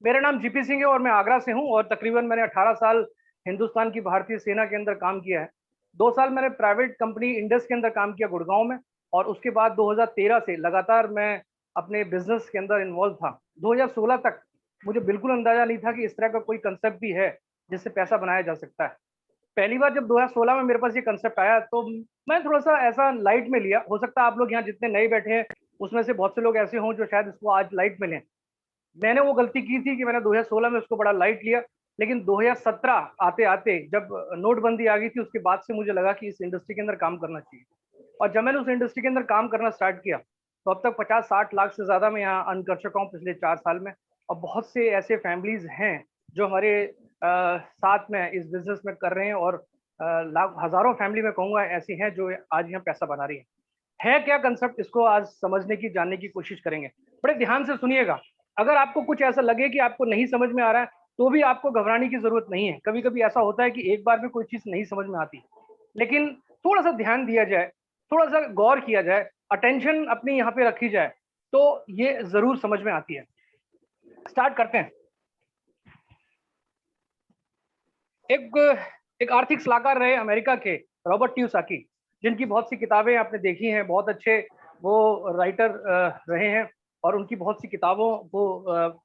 मेरा नाम जीपी सिंह है और मैं आगरा से हूं और तकरीबन मैंने 18 साल हिंदुस्तान की भारतीय सेना के अंदर काम किया है। 2 साल मैंने प्राइवेट कंपनी इंडस के अंदर काम किया गुड़गांव में। और उसके बाद 2013 से लगातार मैं अपने बिजनेस के अंदर इन्वॉल्व था। 2016 तक मुझे बिल्कुल अंदाजा नहीं था कि इस तरह का कोई कंसेप्ट भी है जिससे पैसा बनाया जा सकता है। पहली बार जब 2016 में मेरे पास ये कंसेप्ट आया तो मैं थोड़ा सा ऐसा लाइट में लिया। हो सकता है आप लोग यहाँ जितने नए बैठे हैं उसमें से बहुत से लोग ऐसे हों जो शायद इसको आज लाइट में लें। मैंने वो गलती की थी कि मैंने 2016 में उसको बड़ा लाइट लिया। लेकिन 2017 आते आते जब नोटबंदी आ गई थी उसके बाद से मुझे लगा कि इस इंडस्ट्री के अंदर काम करना चाहिए। और जब मैंने उस इंडस्ट्री के अंदर काम करना स्टार्ट किया तो अब तक 50-60 लाख से ज़्यादा मैं यहाँ अर्न कर चुका हूँ पिछले 4 साल में। और बहुत से ऐसे फैमिलीज हैं जो हमारे साथ में इस बिजनेस में कर रहे हैं। और लाख हज़ारों फैमिली में कहूँगा ऐसी हैं जो आज यहाँ पैसा बना रही है क्या कंसेप्ट, इसको आज समझने की जानने की कोशिश करेंगे। बड़े ध्यान से सुनिएगा। अगर आपको कुछ ऐसा लगे कि आपको नहीं समझ में आ रहा है तो भी आपको घबराने की जरूरत नहीं है। कभी कभी ऐसा होता है कि एक बार में कोई चीज नहीं समझ में आती, लेकिन थोड़ा सा ध्यान दिया जाए, थोड़ा सा गौर किया जाए, अटेंशन अपनी यहाँ पे रखी जाए तो ये जरूर समझ में आती है। स्टार्ट करते हैं। एक आर्थिक सलाहकार रहे अमेरिका के रॉबर्ट कियोसाकी, जिनकी बहुत सी किताबें आपने देखी हैं। बहुत अच्छे वो राइटर रहे हैं और उनकी बहुत सी किताबों को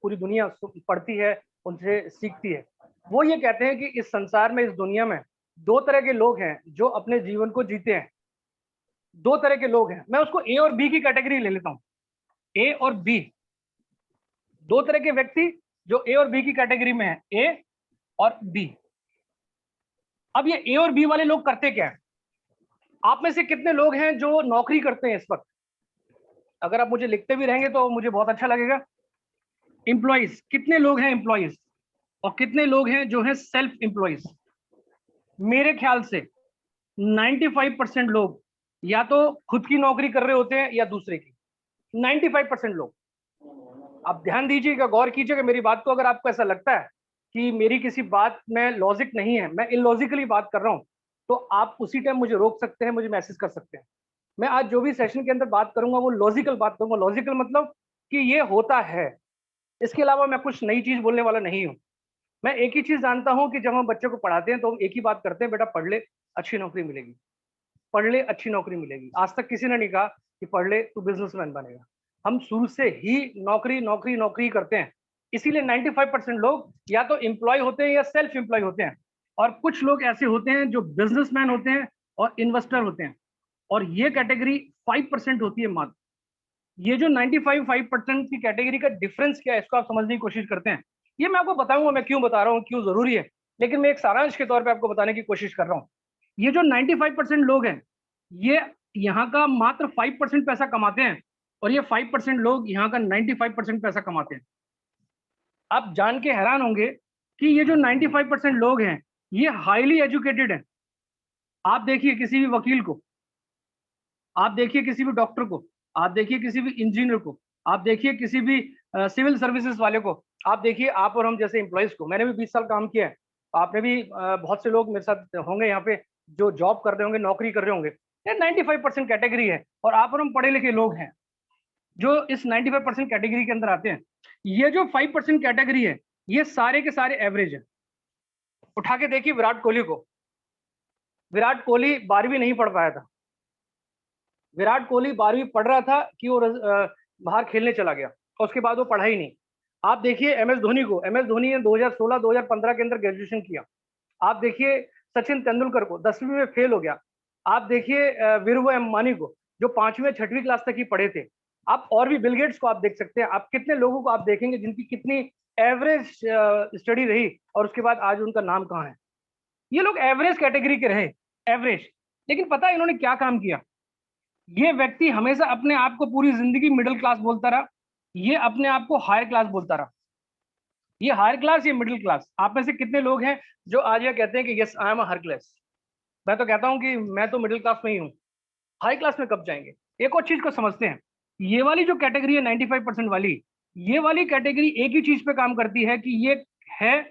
पूरी दुनिया पढ़ती है, उनसे सीखती है। वो ये कहते हैं कि इस संसार में, इस दुनिया में 2 तरह के लोग हैं जो अपने जीवन को जीते हैं। 2 तरह के लोग हैं। मैं उसको ए और बी की कैटेगरी ले लेता हूँ। ए और बी, 2 तरह के व्यक्ति जो ए और बी की कैटेगरी में है, ए और बी। अब ये ए और बी वाले लोग करते क्या है? आप में से कितने लोग हैं जो नौकरी करते हैं इस वक्त? अगर आप मुझे लिखते भी रहेंगे तो मुझे बहुत अच्छा लगेगा। एम्प्लॉइज, कितने लोग हैं एम्प्लॉइज और कितने लोग हैं जो है सेल्फ एम्प्लॉइज? मेरे ख्याल से 95% लोग या तो खुद की नौकरी कर रहे होते हैं या दूसरे की। 95% लोग। आप ध्यान दीजिएगा, गौर कीजिएगा मेरी बात को। अगर आपको ऐसा लगता है कि मेरी किसी बात में लॉजिक नहीं है, मैं इलॉजिकली बात कर रहा हूं, तो आप उसी टाइम मुझे रोक सकते हैं, मुझे मैसेज कर सकते हैं। मैं आज जो भी सेशन के अंदर बात करूंगा वो लॉजिकल बात करूंगा। लॉजिकल मतलब कि ये होता है, इसके अलावा मैं कुछ नई चीज बोलने वाला नहीं हूं। मैं एक ही चीज जानता हूं कि जब हम बच्चे को पढ़ाते हैं तो हम एक ही बात करते हैं, बेटा पढ़ ले अच्छी नौकरी मिलेगी, पढ़ ले अच्छी नौकरी मिलेगी। आज तक किसी ने नहीं कहा कि पढ़ ले तू बिजनेसमैन बनेगा। हम शुरू से ही नौकरी नौकरी नौकरी करते हैं। इसीलिए 95% लोग या तो एम्प्लॉय होते हैं या सेल्फ एम्प्लॉय होते हैं। और कुछ लोग ऐसे होते हैं जो बिजनेसमैन होते हैं और इन्वेस्टर होते हैं। और ये कैटेगरी 5% होती है मात्र। ये जो 95% की कैटेगरी का डिफरेंस क्या है, इसको आप समझने की कोशिश करते हैं। ये मैं आपको बताऊंगा, मैं क्यों बता रहा हूँ, क्यों जरूरी है। लेकिन मैं एक सारांश के तौर पे आपको बताने की कोशिश कर रहा हूँ। ये जो 95% लोग हैं, ये यहाँ का मात्र 5% पैसा कमाते हैं और ये 5% लोग यहाँ का 95% पैसा कमाते हैं। आप जान के हैरान होंगे कि ये जो 95% लोग हैं ये हाईली एजुकेटेड हैं। आप देखिए किसी भी वकील को, आप देखिए किसी भी डॉक्टर को, आप देखिए किसी भी इंजीनियर को, आप देखिए किसी भी सिविल सर्विसेज वाले को, आप देखिए आप और हम जैसे एम्प्लॉयज को। मैंने भी 20 साल काम किया है। आपने भी बहुत से लोग मेरे साथ होंगे यहाँ पे जो जॉब कर रहे होंगे, नौकरी कर रहे होंगे। ये 95% कैटेगरी है और आप और हम पढ़े लिखे लोग हैं जो इस 95% कैटेगरी के अंदर आते हैं। ये जो 5% कैटेगरी है ये सारे के सारे एवरेज है। उठा के देखिए विराट कोहली को। विराट कोहली 12वीं नहीं पढ़ पाया था। विराट कोहली 12वीं पढ़ रहा था कि वो बाहर खेलने चला गया और उसके बाद वो पढ़ा ही नहीं। आप देखिए एम एस धोनी को। एम एस धोनी ने 2016-2015 के अंदर ग्रेजुएशन किया। आप देखिए सचिन तेंदुलकर को 10वीं में फेल हो गया। आप देखिए वीरू अंबानी को जो 5वीं 6वीं क्लास तक ही पढ़े थे। आप और भी बिल गेट्स को आप देख सकते हैं। आप कितने लोगों को आप देखेंगे जिनकी कितनी एवरेज स्टडी रही और उसके बाद आज उनका नाम कहाँ है। ये लोग एवरेज कैटेगरी के रहे, एवरेज। लेकिन पता है इन्होंने क्या काम किया? ये व्यक्ति हमेशा अपने आप को पूरी जिंदगी मिडिल क्लास बोलता रहा। ये अपने आप को हायर क्लास बोलता रहा। ये हायर क्लास, ये मिडिल क्लास। आप में से कितने लोग हैं जो आज ये कहते हैं कि yes I am higher class? मैं तो कहता हूं कि मैं तो मिडिल क्लास में ही हूँ। हाई क्लास में कब जाएंगे? एक और चीज को समझते हैं। ये वाली जो कैटेगरी है 95% वाली, ये वाली कैटेगरी एक ही चीज पे काम करती है कि ये है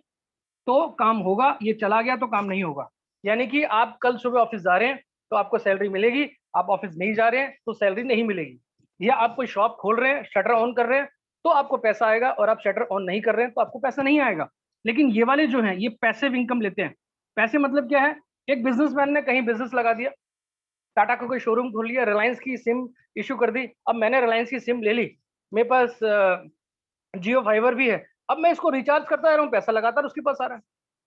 तो काम होगा, ये चला गया तो काम नहीं होगा। यानी कि आप कल सुबह ऑफिस जा रहे हैं तो आपको सैलरी मिलेगी, आप ऑफिस नहीं जा रहे हैं तो सैलरी नहीं मिलेगी। या आप कोई शॉप खोल रहे हैं, शटर ऑन कर रहे हैं तो आपको पैसा आएगा, और आप शटर ऑन नहीं कर रहे हैं तो आपको पैसा नहीं आएगा। लेकिन ये वाले जो हैं ये पैसिव इनकम लेते हैं। पैसे मतलब क्या है, एक बिजनेसमैन ने कहीं बिजनेस लगा दिया, टाटा का कोई शोरूम खोल लिया, रिलायंस की सिम इशू कर दी, अब मैंने रिलायंस की सिम ले ली, मेरे पास जियो फाइबर भी है, अब मैं इसको रिचार्ज करता रहा हूँ, पैसा लगातार उसके पास आ रहा है,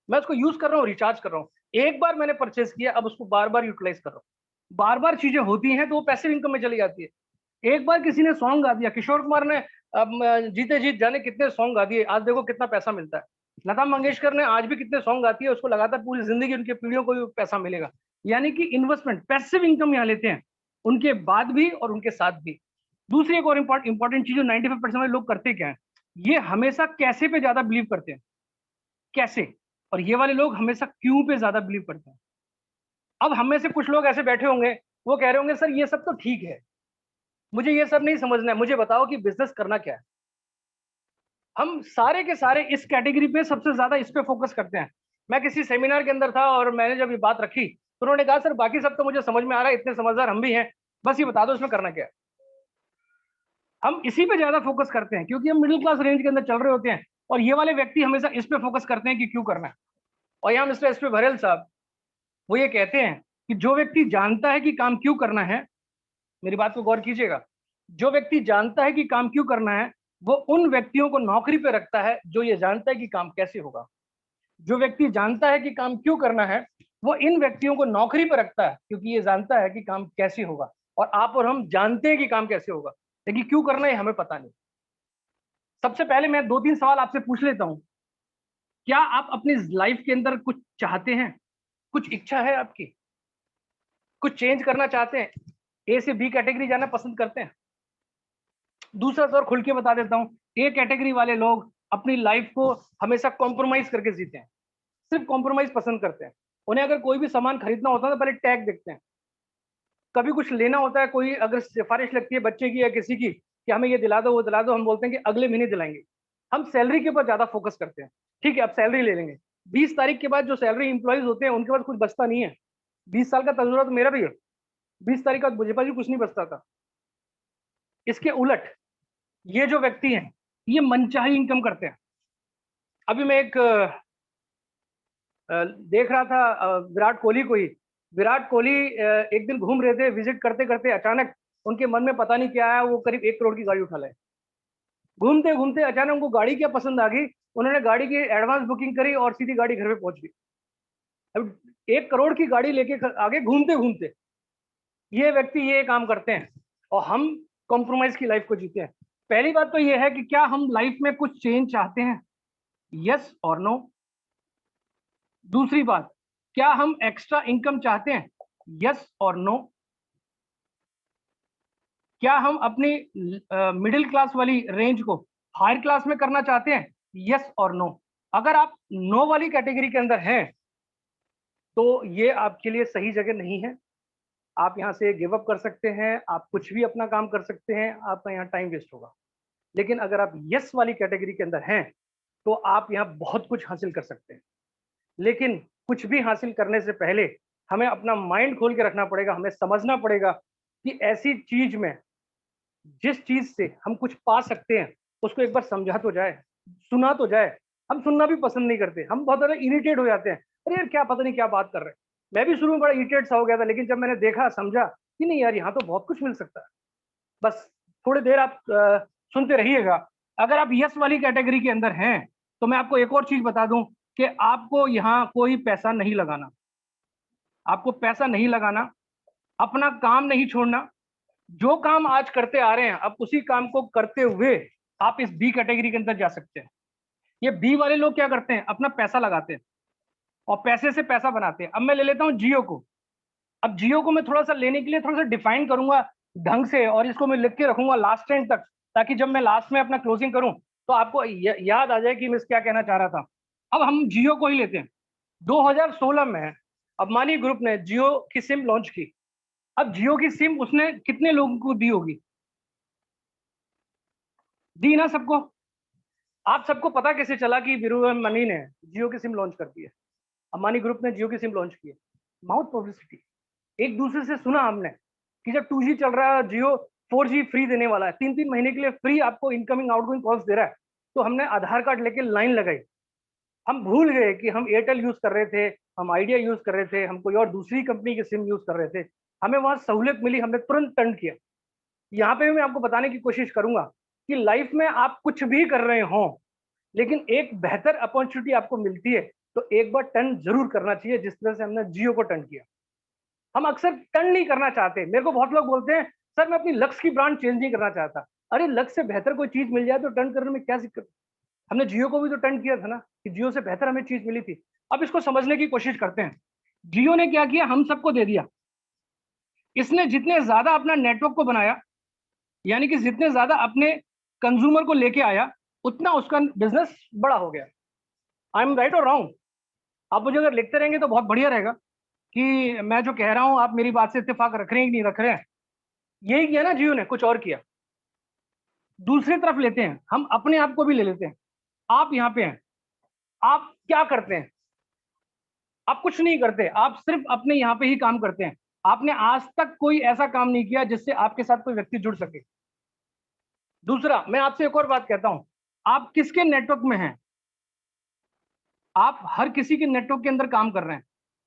मैं उसको यूज कर रहा हूँ, रिचार्ज कर रहा हूँ। एक बार मैंने परचेस किया, अब उसको बार बार यूटिलाइज कर रहा हूँ, बार बार चीजें होती हैं तो वो पैसिव इनकम में चली जाती है। एक बार किसी ने सॉन्ग गा दिया, किशोर कुमार ने जीते जीत जाने कितने सॉन्ग गा दिए, आज देखो कितना पैसा मिलता है। लता मंगेशकर ने आज भी कितने सॉन्ग गाती है, उसको लगातार पूरी जिंदगी उनके पीढ़ियों को भी पैसा मिलेगा। यानी कि इन्वेस्टमेंट, पैसिव इनकम यहाँ लेते हैं, उनके बाद भी और उनके साथ भी। दूसरी एक और इंपॉर्टेंट चीज जो 95% वाले लोग करते क्या है, ये हमेशा कैसे पे ज्यादा बिलीव करते हैं, कैसे, और ये वाले लोग हमेशा क्यों पे ज्यादा बिलीव करते हैं। अब हम में से कुछ लोग ऐसे बैठे होंगे, वो कह रहे होंगे सर ये सब तो ठीक है, मुझे ये सब नहीं समझना है, मुझे बताओ कि बिजनेस करना क्या है। हम सारे के सारे इस कैटेगरी पे सबसे ज्यादा इस पे फोकस करते हैं। मैं किसी सेमिनार के अंदर था और मैंने जब ये बात रखी तो उन्होंने कहा सर बाकी सब तो मुझे समझ में आ रहा है, इतने समझदार हम भी हैं, बस ये बता दो इसमें करना क्या है। हम इसी पे ज्यादा फोकस करते हैं क्योंकि हम मिडिल क्लास रेंज के अंदर चल रहे होते हैं, और ये वाले व्यक्ति हमेशा इस पे फोकस करते हैं कि क्यों करना है। और यहाँ मिस्टर एस पी बघेल साहब वो ये कहते हैं कि जो व्यक्ति जानता है कि काम क्यों करना है, मेरी बात को गौर कीजिएगा, जो व्यक्ति जानता है कि काम क्यों करना है वो उन व्यक्तियों को नौकरी पे रखता है जो ये जानता है कि काम कैसे होगा। जो व्यक्ति जानता है कि काम क्यों करना है वो इन व्यक्तियों को नौकरी पर रखता है क्योंकि ये जानता है कि काम कैसे होगा। और आप और हम जानते हैं कि काम कैसे होगा, लेकिन क्यों करना है हमें पता नहीं। सबसे पहले मैं 2-3 सवाल आपसे पूछ लेता हूं। क्या आप अपनी लाइफ के अंदर कुछ चाहते हैं, कुछ इच्छा है आपकी, कुछ चेंज करना चाहते हैं, ए से बी कैटेगरी जाना पसंद करते हैं? दूसरा तो और खुल के बता देता हूँ, ए कैटेगरी वाले लोग अपनी लाइफ को हमेशा कॉम्प्रोमाइज करके जीते हैं, सिर्फ कॉम्प्रोमाइज पसंद करते हैं। उन्हें अगर कोई भी सामान खरीदना होता है तो पहले टैग देखते हैं, कभी कुछ लेना होता है, कोई अगर सिफारिश लगती है बच्चे की या किसी की कि हमें ये दिला दो वो दिला दो, हम बोलते हैं कि अगले महीने दिलाएंगे। हम सैलरी के ऊपर ज्यादा फोकस करते हैं, ठीक है अब सैलरी ले लेंगे, 20 तारीख के बाद जो सैलरी इंप्लॉइज होते हैं उनके पास कुछ बचता नहीं है। 20 साल का तजुर्बा तो मेरा भी है, 20 तारीख का मुझे पास भी कुछ नहीं बचता था। इसके उलट ये जो व्यक्ति हैं ये मनचाही इनकम करते हैं। अभी मैं एक देख रहा था विराट कोहली को ही। विराट कोहली एक दिन घूम रहे थे, विजिट करते करते अचानक उनके मन में पता नहीं क्या आया, वो करीब 1 करोड़ की गाड़ी उठा लाए। घूमते घूमते अचानक उनको गाड़ी क्या पसंद आ गई, उन्होंने गाड़ी की एडवांस बुकिंग करी और सीधी गाड़ी घर पे पहुंच गई। अब 1 करोड़ की गाड़ी लेके आगे घूमते घूमते ये व्यक्ति ये काम करते हैं, और हम कॉम्प्रोमाइज की लाइफ को जीते हैं। पहली बात तो ये है कि क्या हम लाइफ में कुछ चेंज चाहते हैं, यस और नो। दूसरी बात, क्या हम एक्स्ट्रा इनकम चाहते हैं, यस और नो। क्या हम अपनी मिडिल क्लास वाली रेंज को हायर क्लास में करना चाहते हैं, यस और नो। अगर आप नो वाली कैटेगरी के अंदर हैं तो ये आपके लिए सही जगह नहीं है। आप यहाँ से गिव अप कर सकते हैं, आप कुछ भी अपना काम कर सकते हैं, आपका यहाँ टाइम वेस्ट होगा। लेकिन अगर आप यस वाली कैटेगरी के अंदर हैं तो आप यहाँ बहुत कुछ हासिल कर सकते हैं। लेकिन कुछ भी हासिल करने से पहले हमें अपना माइंड खोल के रखना पड़ेगा, हमें समझना पड़ेगा कि ऐसी चीज में जिस चीज से हम कुछ पा सकते हैं उसको एक बार समझा तो जाए, सुना तो जाए। हम सुनना भी पसंद नहीं करते, हम बहुत ज्यादा इरिटेट हो जाते हैं, अरे यार क्या पता नहीं क्या बात कर रहे हैं। मैं भी शुरू में बड़ा इरिटेट सा हो गया था, लेकिन जब मैंने देखा समझा कि नहीं यार यहाँ तो बहुत कुछ मिल सकता है, बस थोड़ी देर आप सुनते रहिएगा। अगर आप यस वाली कैटेगरी के अंदर हैं तो मैं आपको एक और चीज बता दूं कि आपको यहाँ कोई पैसा नहीं लगाना, आपको पैसा नहीं लगाना, अपना काम नहीं छोड़ना। जो काम आज करते आ रहे हैं अब उसी काम को करते हुए आप इस बी कैटेगरी के अंदर जा सकते हैं। ये बी वाले लोग क्या करते हैं, अपना पैसा लगाते हैं और पैसे से पैसा बनाते हैं। अब मैं ले लेता हूं जियो को। अब जियो को मैं थोड़ा सा लेने के लिए थोड़ा सा डिफाइन करूंगा ढंग से, और इसको मैं लिख के रखूंगा लास्ट टाइम तक, ताकि जब मैं लास्ट में अपना क्लोजिंग करूं तो आपको याद आ जाए कि मैं क्या कहना चाह रहा था। अब हम जियो को ही लेते हैं। 2016 में अंबानी ग्रुप ने जियो की सिम लॉन्च की। अब जियो की सिम उसने कितने लोगों को दी होगी, दी ना सबको। आप सबको पता कैसे चला कि वीरू मनी ने जियो की सिम लॉन्च कर दी है, अंबानी ग्रुप ने जियो की सिम लॉन्च की है? Mouth publicity. एक दूसरे से सुना हमने कि जब 2G चल रहा है जियो 4G फ्री देने वाला है, 3-3 महीने के लिए फ्री आपको इनकमिंग आउटगोइंग कॉल्स दे रहा है। तो हमने आधार कार्ड लेके लाइन लगाई। हम भूल गए कि हम एयरटेल यूज कर रहे थे, हम आइडिया यूज कर रहे थे, हम कोई और दूसरी कंपनी के सिम यूज कर रहे थे। हमें वहां सहूलियत मिली, हमने तुरंत टर्न किया। यहाँ पे भी मैं आपको बताने की कोशिश करूंगा कि लाइफ में आप कुछ भी कर रहे हो, लेकिन एक बेहतर अपॉर्चुनिटी आपको मिलती है तो एक बार टर्न जरूर करना चाहिए, जिस तरह से हमने जियो को टर्न किया। हम अक्सर टर्न नहीं करना चाहते। मेरे को बहुत लोग बोलते हैं सर मैं अपनी लक्स की ब्रांड चेंज नहीं करना चाहता। अरे लक्स से बेहतर कोई चीज मिल जाए तो टर्न करने में क्या दिक्कत? हमने जियो को भी तो टर्न किया था ना, कि जियो से बेहतर हमें चीज मिली थी। अब इसको समझने की कोशिश करते हैं। जियो ने क्या किया, हम सबको दे दिया। इसने जितने ज्यादा अपना नेटवर्क को बनाया, यानी कि जितने ज्यादा अपने कंज्यूमर को लेके आया, उतना उसका बिजनेस बड़ा हो गया। आई एम राइट और रॉन्ग? आप मुझे अगर लिखते रहेंगे तो बहुत बढ़िया रहेगा कि मैं जो कह रहा हूं आप मेरी बात से इत्तेफाक रख रहे हैं कि नहीं रख रहे हैं। यही किया ना जियो ने, कुछ और किया। दूसरी तरफ लेते हैं, हम अपने आप को भी ले लेते हैं। आप यहाँ पे हैं, आप क्या करते हैं? आप कुछ नहीं करते, आप सिर्फ अपने यहाँ पे ही काम करते हैं। आपने आज तक कोई ऐसा काम नहीं किया जिससे आपके साथ कोई व्यक्ति जुड़ सके। दूसरा, मैं आपसे एक और बात कहता हूं, आप किसके नेटवर्क में हैं? आप हर किसी के नेटवर्क के अंदर काम कर रहे हैं।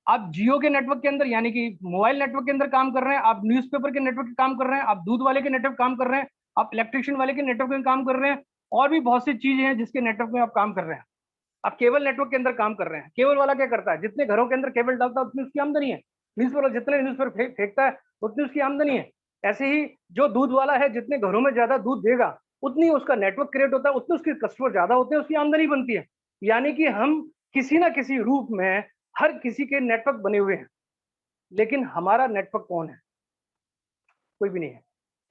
आप जियो के नेटवर्क के अंदर, यानी कि मोबाइल नेटवर्क के अंदर काम कर रहे हैं, आप न्यूज़पेपर के नेटवर्क के काम कर रहे हैं, आप दूध वाले के नेटवर्क काम कर रहे हैं, आप इलेक्ट्रिशियन वाले के नेटवर्क में काम कर रहे हैं, और भी बहुत सी चीजें हैं जिसके नेटवर्क में आप काम कर रहे हैं। आप केबल नेटवर्क के अंदर काम कर रहे हैं। केबल वाला क्या करता है, जितने घरों के अंदर केबल डालता है उतनी उसकी आमदनी है। न्यूज़पेपर जितने न्यूज़पेपर फेंकता है उतनी उसकी आमदनी है। ऐसे ही जो दूध वाला है, जितने घरों में ज्यादा दूध देगा उतनी उसका नेटवर्क क्रिएट होता है, उतने उसके कस्टमर ज्यादा होते हैं, उसकी आमदनी बनती है। यानी कि हम किसी ना किसी रूप में हर किसी के नेटवर्क बने हुए हैं, लेकिन हमारा नेटवर्क कौन है? कोई भी नहीं है।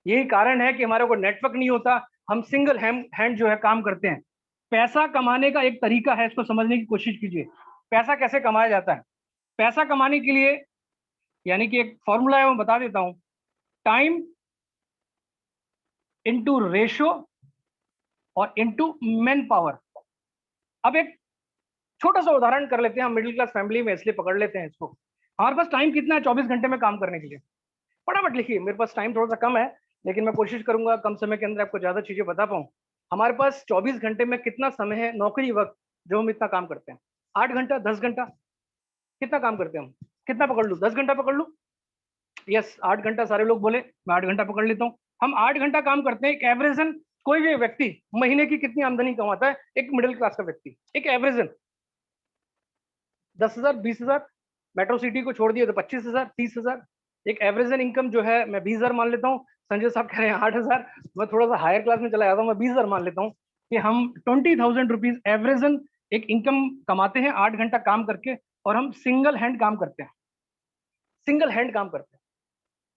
यही कारण है कि हमारे को नेटवर्क नहीं होता, हम सिंगल हैंड जो है काम करते हैं। पैसा कमाने का एक तरीका है, इसको समझने की कोशिश कीजिए। पैसा कैसे कमाया जाता है? पैसा कमाने के लिए, यानी कि एक फॉर्मूला है, मैं बता देता हूं। टाइम इंटू रेशो और इंटू मैन पावर। अब एक छोटा सा उदाहरण कर लेते हैं, हम मिडिल क्लास फैमिली में इसलिए पकड़ लेते हैं इसको। हमारे पास टाइम कितना है 24 घंटे में काम करने के लिए? फटाफट लिखिए, मेरे पास टाइम थोड़ा सा कम है, लेकिन मैं कोशिश करूंगा कम समय के अंदर आपको ज्यादा चीजें बता पाऊं। हमारे पास 24 घंटे में कितना समय है नौकरी वक्त जो हम इतना काम करते हैं? 8 घंटा, 10 घंटा? कितना काम करते हैं हम? कितना पकड़ लूं, 10 घंटा पकड़ लूं? यस, 8 घंटा सारे लोग बोले, मैं 8 घंटा पकड़ लेता हूँ। हम 8 घंटा काम करते हैं। एक एवरेजन कोई भी व्यक्ति महीने की कितनी आमदनी कमाता है? एक मिडिल क्लास का व्यक्ति एक एवरेजन 10,000, 20,000। मेट्रो सिटी को छोड़ दिए तो 25,000, 30,000। एक एवरेजन इनकम जो है मैं 20,000 मान लेता हूँ। संजय साहब कह रहे हैं 8,000, मैं थोड़ा सा हायर क्लास में चला जाता हूँ, मैं 20,000 मान लेता हूँ कि हम 20,000 रुपीज एवरेजन एक इनकम कमाते हैं 8 घंटा काम करके, और हम सिंगल हैंड काम करते हैं। सिंगल हैंड काम करते हैं।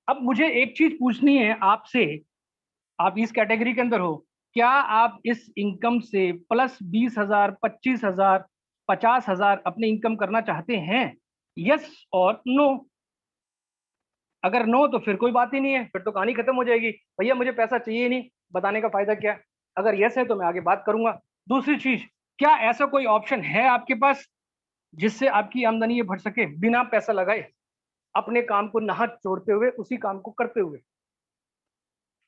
अब मुझे एक चीज पूछनी है आपसे, आप इस कैटेगरी के अंदर हो, क्या आप इस इनकम से प्लस 20,000, 25,000, 50,000 अपने इनकम करना चाहते हैं? यस और नो? अगर नो तो फिर कोई बात ही नहीं है, फिर तो कहानी खत्म हो जाएगी। भैया मुझे पैसा चाहिए नहीं, बताने का फायदा क्या? अगर यस है तो मैं आगे बात करूंगा। दूसरी चीज, क्या ऐसा कोई ऑप्शन है आपके पास जिससे आपकी आमदनी ये बढ़ सके बिना पैसा लगाए, अपने काम को ना छोड़ते हुए, उसी काम को करते हुए?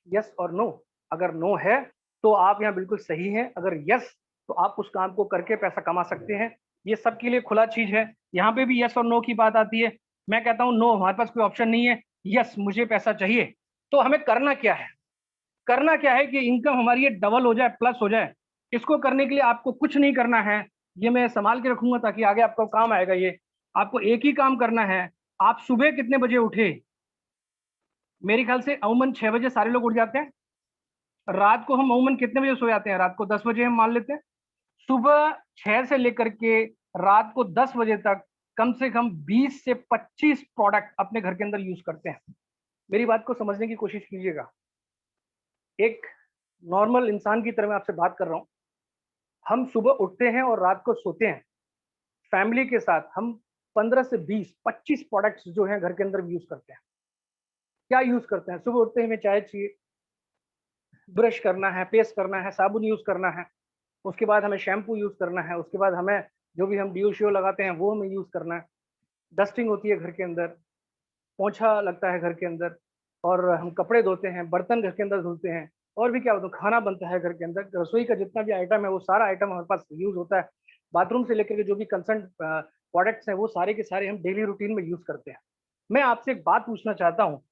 यस और नो? अगर नो है तो आप यहाँ बिल्कुल सही हैं। अगर यस, तो आप उस काम को करके पैसा कमा सकते हैं। ये सबके लिए खुला चीज है। यहाँ पे भी यस और नो की बात आती है। मैं कहता हूँ नो, हमारे पास कोई ऑप्शन नहीं है। यस, मुझे पैसा चाहिए। तो हमें करना क्या है? करना क्या है कि इनकम हमारी ये डबल हो जाए, प्लस हो जाए। इसको करने के लिए आपको कुछ नहीं करना है। ये मैं संभाल के रखूंगा ताकि आगे आपको काम आएगा। ये आपको एक ही काम करना है। आप सुबह कितने बजे उठे? मेरे ख्याल से अमूमन 6 बजे सारे लोग उठ जाते हैं। रात को हम अमूमन कितने बजे सो जाते हैं? रात को 10 बजे हम मान लेते हैं। सुबह 6 से लेकर के रात को 10 बजे तक कम से कम 20 से 25 प्रोडक्ट अपने घर के अंदर यूज करते हैं। मेरी बात को समझने की कोशिश कीजिएगा। एक नॉर्मल इंसान की तरह मैं आपसे बात कर रहा हूँ। हम सुबह उठते हैं और रात को सोते हैं। फैमिली के साथ हम 15 से 20, 25 प्रोडक्ट्स जो हैं घर के अंदर यूज करते हैं। क्या यूज करते हैं? सुबह उठते ही हमें चाय चाहिए, ब्रश करना है, पेस्ट करना है, साबुन यूज करना है, उसके बाद हमें शैम्पू यूज करना है, उसके बाद हमें जो भी हम डिओ शियो लगाते हैं वो हमें यूज करना है। डस्टिंग होती है घर के अंदर, पोछा लगता है घर के अंदर, और हम कपड़े धोते हैं, बर्तन घर के अंदर धुलते हैं, और भी क्या होता है, खाना बनता है घर के अंदर, रसोई का जितना भी आइटम है वो सारा आइटम हमारे पास यूज होता है। बाथरूम से लेकर के जो भी कंसर्न प्रोडक्ट्स हैं वो सारे के सारे हम डेली रूटीन में यूज करते हैं। मैं आपसे एक बात पूछना चाहता हूँ,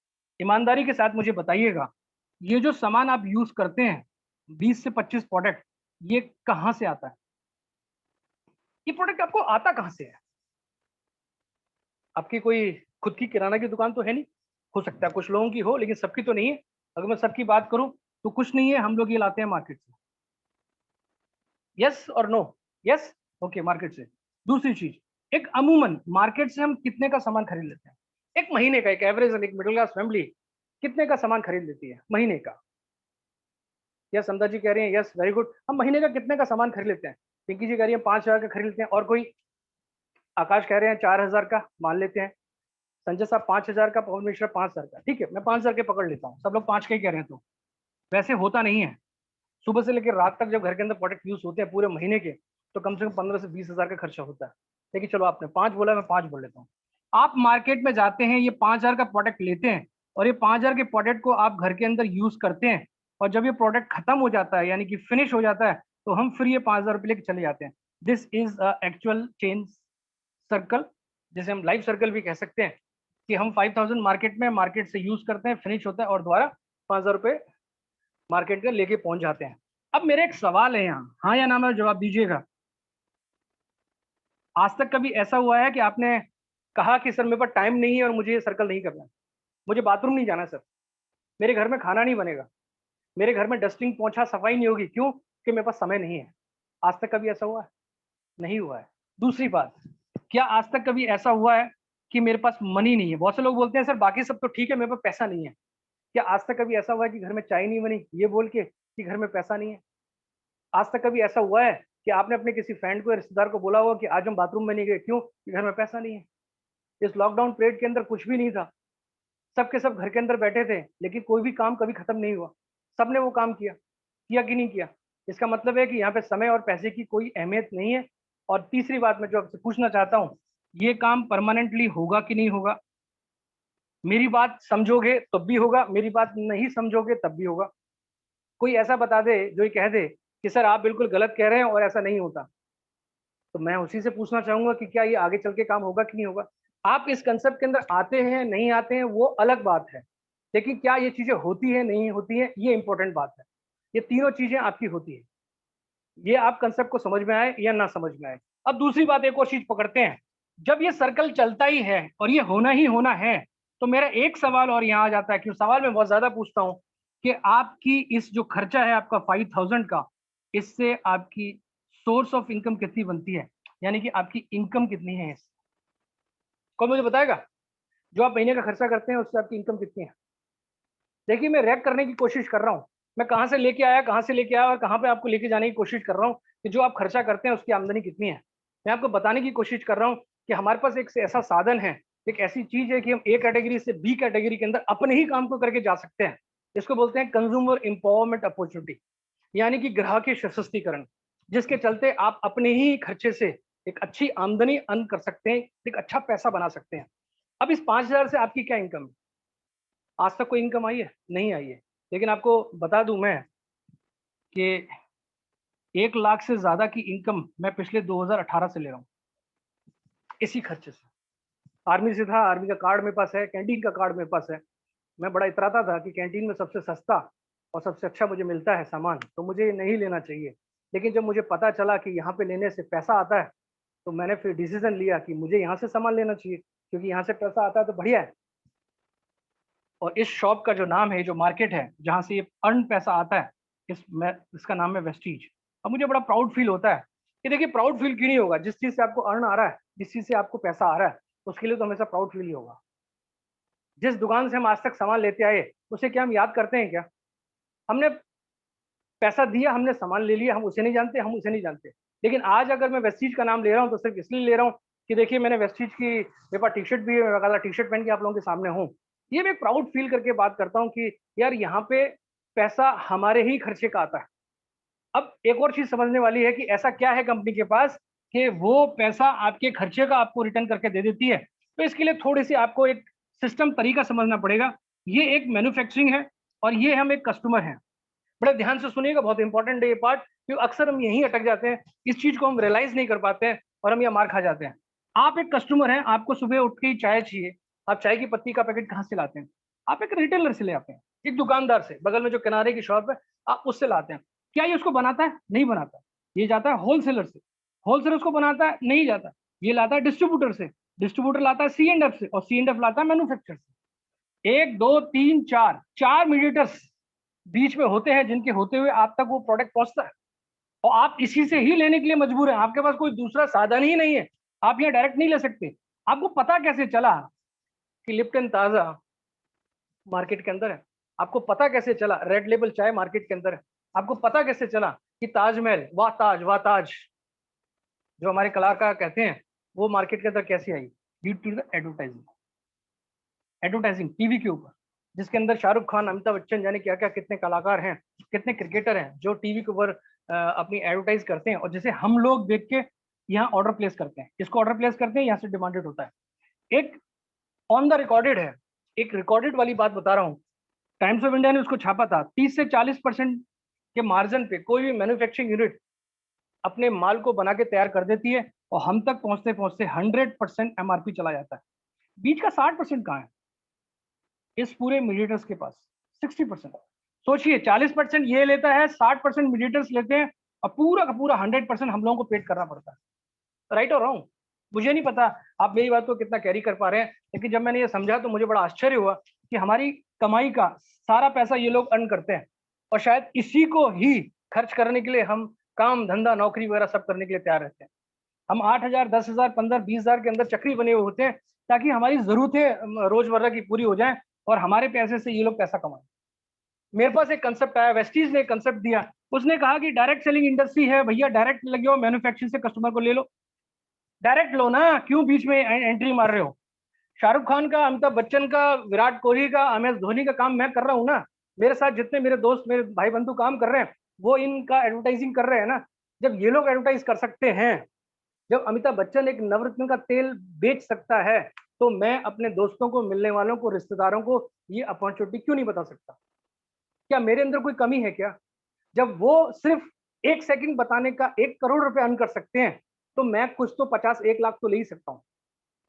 ईमानदारी के साथ मुझे बताइएगा, ये जो सामान आप यूज करते हैं 20 से 25 प्रोडक्ट, ये कहाँ से आता है? ये प्रोडक्ट आपको आता कहाँ से है? आपकी कोई खुद की किराना की दुकान तो है नहीं? हो सकता है कुछ लोगों की हो, लेकिन सबकी तो नहीं है। अगर मैं सबकी बात करूं तो कुछ नहीं है, हम लोग ये लाते हैं मार्केट से। यस और नो? यस, ओके, मार्केट से। दूसरी चीज, एक अमूमन मार्केट से हम कितने का सामान खरीद लेते हैं? एक महीने का, एक एवरेज, एक मिडिल क्लास फैमिली कितने का सामान खरीद लेती है महीने का? यस, समता जी कह रही हैं यस, वेरी गुड। हम महीने का कितने का सामान खरीद लेते हैं? पिंकी जी कह रही है 5,000 का खरीद लेते हैं। और कोई? आकाश कह रहे हैं 4,000 का मान लेते हैं। संजय साहब 5,000 का, पवन मिश्रा 5,000 का। ठीक है, मैं 5,000 के पकड़ लेता हूँ, सब लोग 5 के ही कह रहे हैं। तो वैसे होता नहीं है। सुबह से लेकर रात तक जब घर के अंदर प्रोडक्ट यूज होते हैं पूरे महीने के, तो कम से कम 15 से 20,000 का खर्चा होता है। लेकिन चलो, आपने 5 बोला, मैं 5 बोल लेता हूँ। आप मार्केट में जाते हैं, ये 5,000 का प्रोडक्ट लेते हैं, और ये 5,000 के प्रोडक्ट को आप घर के अंदर यूज करते हैं, और जब ये प्रोडक्ट खत्म हो जाता है, यानी कि फिनिश हो जाता है, तो हम फिर ये 5,000 रुपये लेके चले जाते हैं। This is actual change circle, जिसे हम लाइफ सर्कल भी कह सकते हैं, कि हम 5,000 मार्केट में, मार्केट से यूज करते हैं, फिनिश होता है, और दोबारा 5,000 रुपये मार्केट का लेके पहुंच जाते हैं। अब मेरा एक सवाल है यहाँ, हाँ या ना में जवाब दीजिएगा। आज तक कभी ऐसा हुआ है कि आपने कहा कि सर मेरे पास टाइम नहीं है और मुझे ये सर्कल नहीं करना है, मुझे बाथरूम नहीं जाना सर, मेरे घर में खाना नहीं बनेगा, मेरे घर में डस्टिंग पोंछा सफाई नहीं होगी, क्यों? कि मेरे पास समय नहीं है। आज तक कभी ऐसा हुआ है? नहीं हुआ है। दूसरी बात, क्या आज तक कभी ऐसा हुआ है कि मेरे पास मनी नहीं है? बहुत से लोग बोलते हैं सर बाकी सब तो ठीक है, मेरे पास पैसा नहीं है। क्या आज तक कभी ऐसा हुआ है कि घर में चाय नहीं बनी, ये बोल के कि घर में पैसा नहीं है? आज तक कभी ऐसा हुआ है कि आपने अपने किसी फ्रेंड को या रिश्तेदार को बोला होगा कि आज हम बाथरूम में नहीं गए, क्यों? कि घर में पैसा नहीं है। इस लॉकडाउन पीरियड के अंदर कुछ भी नहीं था, सब के सब घर के अंदर बैठे थे, लेकिन कोई भी काम कभी खत्म नहीं हुआ। सबने वो काम किया, किया कि नहीं किया? इसका मतलब है कि यहाँ पे समय और पैसे की कोई अहमियत नहीं है। और तीसरी बात मैं जो आपसे पूछना चाहता हूँ, ये काम परमानेंटली होगा कि नहीं होगा? मेरी बात समझोगे तब भी होगा, मेरी बात नहीं समझोगे तब भी होगा। कोई ऐसा बता दे जो ये कह दे कि सर आप बिल्कुल गलत कह रहे हैं और ऐसा नहीं होता, तो मैं उसी से पूछना चाहूंगा कि क्या ये आगे चल के काम होगा कि नहीं होगा। आप इस कंसेप्ट के अंदर आते हैं नहीं आते हैं वो अलग बात है, लेकिन क्या ये चीजें होती है नहीं होती है, ये इंपॉर्टेंट बात है। ये तीनों चीजें आपकी होती है, ये आप कंसेप्ट को समझ में आए या ना समझ में आए। अब दूसरी बात, एक और चीज पकड़ते हैं, जब ये सर्कल चलता ही है और ये होना ही होना है, तो मेरा एक सवाल और यहाँ आ जाता है, क्यों सवाल मैं बहुत ज्यादा पूछता हूँ, कि आपकी इस जो खर्चा है आपका 5,000 का, इससे आपकी सोर्स ऑफ इनकम कितनी बनती है, यानी कि आपकी इनकम कितनी है इससे? कौन मुझे बताएगा? जो आप महीने का खर्चा करते हैं उससे आपकी इनकम कितनी है? देखिए, मैं रैक करने की कोशिश कर रहा हूँ, मैं कहाँ से लेके आया, कहाँ से लेके आया, और कहाँ पे आपको लेके जाने की कोशिश कर रहा हूँ, कि जो आप खर्चा करते हैं उसकी आमदनी कितनी है। मैं आपको बताने की कोशिश कर रहा हूँ कि हमारे पास एक ऐसा साधन है, एक ऐसी चीज है कि हम ए कैटेगरी से बी कैटेगरी के अंदर अपने ही काम को करके जा सकते हैं। इसको बोलते हैं कंज्यूमर एम्पावरमेंट अपॉर्चुनिटी, यानी कि ग्राहकीय सशक्तिकरण, जिसके चलते आप अपने ही खर्चे से एक अच्छी आमदनी अर्न कर सकते हैं, एक अच्छा पैसा बना सकते हैं। अब इस 5,000 से आपकी क्या इनकम है? आज तक कोई इनकम आई है? नहीं आई है। लेकिन आपको बता दूं मैं कि 1 लाख से ज्यादा की इनकम मैं पिछले 2018 से ले रहा हूँ, इसी खर्चे से। आर्मी से था, आर्मी का कार्ड मेरे पास है, कैंटीन का कार्ड मेरे पास है। मैं बड़ा इतराता था कि कैंटीन में सबसे सस्ता और सबसे अच्छा मुझे मिलता है सामान, तो मुझे ये नहीं लेना चाहिए। लेकिन जब मुझे पता चला कि यहाँ पे लेने से पैसा आता है, तो मैंने फिर डिसीजन लिया कि मुझे यहाँ से सामान लेना चाहिए, क्योंकि यहाँ से पैसा आता है तो बढ़िया है। और इस शॉप का जो नाम है, जो मार्केट है जहाँ से ये अर्न पैसा आता है, इसका नाम है वेस्टीज। अब मुझे बड़ा प्राउड फील होता है कि देखिए, प्राउड फील क्यों नहीं होगा? जिस चीज से आपको अर्न आ रहा है, जिस चीज से आपको पैसा आ रहा है, उसके लिए तो हमेशा प्राउड फील ही होगा। जिस दुकान से हम आज तक सामान लेते आए, उसे क्या हम याद करते हैं क्या? हमने पैसा दिया, हमने सामान ले लिया, हम उसे नहीं जानते, हम उसे नहीं जानते। लेकिन आज अगर मैं वेस्टीज का नाम ले रहा हूँ तो सिर्फ इसलिए ले रहा हूँ कि देखिए, मैंने वेस्टीज की, मेरे पास टी शर्ट भी है, मैं काला टी शर्ट पहन के आप लोगों के सामने हूँ। ये मैं प्राउड फील करके बात करता हूँ कि यार, यहाँ पे पैसा हमारे ही खर्चे का आता है। अब एक और चीज समझने वाली है कि ऐसा क्या है कंपनी के पास कि वो पैसा आपके खर्चे का आपको रिटर्न करके दे देती है। तो इसके लिए थोड़ी सी आपको एक सिस्टम तरीका समझना पड़ेगा। ये एक मैन्युफैक्चरिंग है और ये हम एक कस्टमर हैं। बड़े ध्यान से सुनिएगा, बहुत इंपॉर्टेंट है ये पार्ट, क्योंकि अक्सर हम यहीं अटक जाते हैं, इस चीज को हम रियलाइज नहीं कर पाते हैं और हम यहाँ मार खा जाते हैं। आप एक कस्टमर हैं, आपको सुबह उठ के ही चाय चाहिए, आप चाय की पत्ती का पैकेट कहाँ से लाते हैं? आप एक रिटेलर से ले आते हैं, एक दुकानदार से, बगल में जो किनारे की शॉप है आप उससे लाते हैं। क्या ये उसको बनाता है? नहीं बनाता। ये जाता है होलसेलर से, होलसेलर उसको बनाता है? नहीं जाता। ये लाता है डिस्ट्रीब्यूटर से, डिस्ट्रीब्यूटर लाता है C&F से, और C&F लाता है मैन्युफैक्चरर से। एक दो तीन चार, चार मीडिएटर्स बीच में होते हैं, जिनके होते हुए आप तक वो प्रोडक्ट पहुंचता है, और आप इसी से ही लेने के लिए मजबूर हैं। आपके पास कोई दूसरा साधन ही नहीं है, आप यहाँ डायरेक्ट नहीं ले सकते। आपको पता कैसे चला कि लिप्टन ताजा मार्केट के अंदर है? आपको पता कैसे चला रेड लेबल चाय मार्केट के अंदर है? आपको पता कैसे चला कि ताजमहल, वाह ताज जो हमारे कलाकार कहते हैं, वो मार्केट के अंदर कैसे आई? Due to the advertising. Advertising TV के ऊपर, जिसके अंदर शाहरुख खान, अमिताभ बच्चन, जाने क्या क्या कितने कलाकार हैं, कितने क्रिकेटर हैं जो टीवी के ऊपर अपनी एडवर्टाइज करते हैं, और जिसे हम लोग देख के यहाँ ऑर्डर प्लेस करते हैं। इसको ऑर्डर प्लेस करते हैं, यहाँ से डिमांडेड होता है। एक ऑन द रिकॉर्डेड है, एक रिकॉर्डेड वाली बात बता रहा हूँ। टाइम्स ऑफ इंडिया ने उसको छापा था, 30 से 40% के मार्जिन पे कोई भी मैन्युफैक्चरिंग यूनिट अपने माल को बना के तैयार कर देती है, और हम तक पहुंचते पहुंचते 100% MRP चला जाता है। बीच का 60% कहाँ है इस पूरे मीडिएटर्स के पास? 60%। सोचिए, 40% ये लेता है, 60% मीडिएटर्स लेते हैं, और पूरा का पूरा 100% हम लोगों को पेड करना पड़ता है। राइट और रॉन्ग मुझे नहीं पता आप मेरी बात को कितना कैरी कर पा रहे हैं, लेकिन जब मैंने ये समझा तो मुझे बड़ा आश्चर्य हुआ कि हमारी कमाई का सारा पैसा ये लोग अर्न करते हैं, और शायद इसी को ही खर्च करने के लिए हम काम धंधा नौकरी वगैरह सब करने के लिए तैयार रहते हैं। हम 8,000, 10,000, 15, 20,000 के अंदर चक्री बने हुए होते हैं, ताकि हमारी जरूरतें रोजमर्रा की पूरी हो जाएं, और हमारे पैसे से ये लोग पैसा कमाएं। मेरे पास एक कंसेप्ट आया, वेस्टीज ने एक कंसेप्ट दिया, उसने कहा कि डायरेक्ट सेलिंग इंडस्ट्री है भैया, डायरेक्ट लगे हो, मैन्युफैक्चरिंग से कस्टमर को ले लो, डायरेक्ट लो ना, क्यों बीच में एंट्री मार रहे हो? शाहरुख खान का, अमिताभ बच्चन का, विराट कोहली का, MS धोनी का काम मैं कर रहा हूँ ना। मेरे साथ जितने मेरे दोस्त, मेरे भाई बंधु काम कर रहे हैं, वो इनका एडवर्टाइजिंग कर रहे हैं ना। जब ये लोग एडवर्टाइज कर सकते हैं, जब अमिताभ बच्चन एक नवरत्न का तेल बेच सकता है, तो मैं अपने दोस्तों को, मिलने वालों को, रिश्तेदारों को ये अपॉर्चुनिटी क्यों नहीं बता सकता? क्या मेरे अंदर कोई कमी है क्या? जब वो सिर्फ 1 सेकंड बताने का 1 करोड़ रुपए अर्न कर सकते हैं, तो मैं कुछ तो 50-1 लाख तो ले ही सकता हूँ।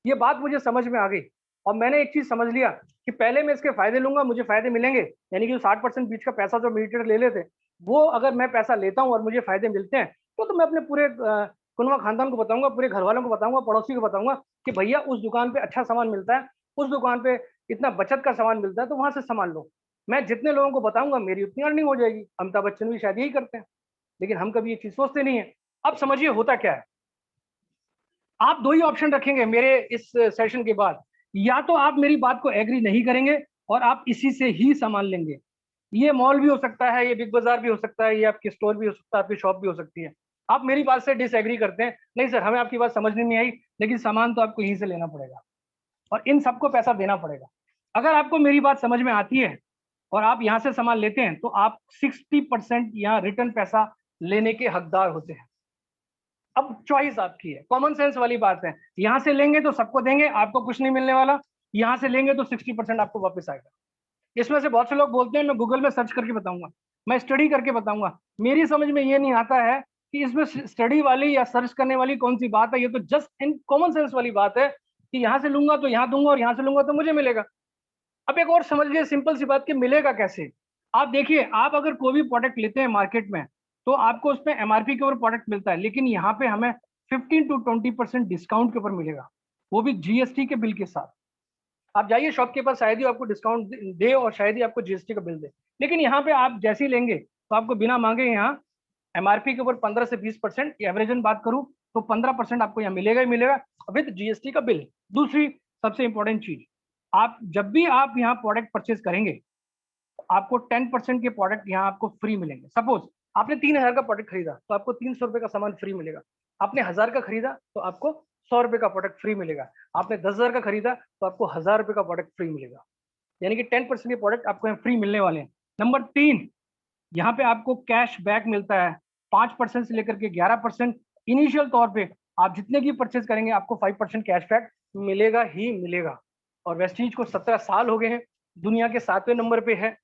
ये बात मुझे समझ में आ गई, और मैंने एक चीज समझ लिया कि पहले मैं इसके फायदे लूंगा, मुझे फायदे मिलेंगे, यानी कि 60% बीच का पैसा जो मीडिएटर ले लेते, वो अगर मैं पैसा लेता हूँ और मुझे फायदे मिलते हैं, तो मैं अपने पूरे कुनवा खानदान को बताऊंगा, पूरे घर वालों को बताऊंगा, पड़ोसी को बताऊंगा कि भैया उस दुकान पे अच्छा सामान मिलता है, उस दुकान पे इतना बचत का सामान मिलता है, तो वहां से सामान लो। मैं जितने लोगों को बताऊंगा, मेरी उतनी अर्निंग हो जाएगी। अमिताभ बच्चन भी शायद यही करते हैं, लेकिन हम कभी ये चीज सोचते नहीं है। अब समझिए होता क्या है। आप दो ही ऑप्शन रखेंगे मेरे इस सेशन के बाद, या तो आप मेरी बात को एग्री नहीं करेंगे और आप इसी से ही सामान लेंगे। ये मॉल भी हो सकता है, ये बिग बाजार भी हो सकता है, ये आपकी स्टोर भी हो सकता है, आपकी शॉप भी हो सकती है। आप मेरी बात से डिसएग्री करते हैं, नहीं सर हमें आपकी बात समझने नहीं आई, लेकिन सामान तो आपको यहीं से लेना पड़ेगा और इन सबको पैसा देना पड़ेगा। अगर आपको मेरी बात समझ में आती है और आप यहाँ से सामान लेते हैं, तो आप 60% यहाँ रिटर्न पैसा लेने के हकदार होते हैं। अब चॉइस आपकी है, कॉमन सेंस वाली बात है। यहाँ से लेंगे तो सबको देंगे, आपको कुछ नहीं मिलने वाला। यहाँ से लेंगे तो 60% आपको वापस आएगा। इसमें से बहुत से लोग बोलते हैं मैं गूगल में सर्च करके बताऊंगा, मैं स्टडी करके बताऊंगा। मेरी समझ में ये नहीं आता है कि इसमें स्टडी वाली या सर्च करने वाली कौन सी बात है। ये तो जस्ट इन कॉमन सेंस वाली बात है कि यहाँ से लूंगा तो यहाँ दूंगा और यहाँ से लूंगा तो मुझे मिलेगा। अब एक और समझ लीजिए सिंपल सी बात कि मिलेगा कैसे। आप देखिए, आप अगर कोई भी प्रोडक्ट लेते हैं मार्केट में, तो आपको उसमें MRP के ऊपर प्रोडक्ट मिलता है, लेकिन यहाँ पे हमें 15 to 20% डिस्काउंट के ऊपर मिलेगा, वो भी GST के बिल के साथ। आप जाइए शॉप के पास, शायद ही आपको डिस्काउंट दे और शायद ही आपको GST का बिल दे, लेकिन यहाँ पे आप जैसे ही लेंगे तो आपको बिना मांगे यहाँ MRP के ऊपर 15 से 20%, एवरेजन बात करूँ तो 15% आपको यहाँ मिलेगा ही मिलेगा विद GST का बिल। दूसरी सबसे इंपॉर्टेंट चीज, आप जब भी आप यहाँ प्रोडक्ट परचेज करेंगे, तो आपको 10% के प्रोडक्ट यहाँ आपको फ्री मिलेंगे। सपोज आपने 3,000 का प्रोडक्ट खरीदा तो आपको 300 रुपए का सामान फ्री मिलेगा। आपने 1,000 का खरीदा तो आपको 100 रुपए का प्रोडक्ट फ्री मिलेगा। आपने 10,000 का खरीदा तो आपको 1,000 रुपए का प्रोडक्ट फ्री मिलेगा, यानी कि 10% के प्रोडक्ट आपको यहाँ फ्री मिलने वाले हैं। नंबर 3, यहाँ पे आपको कैश बैक मिलता है 5% से लेकर के 11%। इनिशियल तौर पे आप जितने की परचेज करेंगे आपको 5% कैश बैक मिलेगा ही मिलेगा। और वेस्टीज को 17 साल हो गए हैं, दुनिया के 7वें नंबर पे है।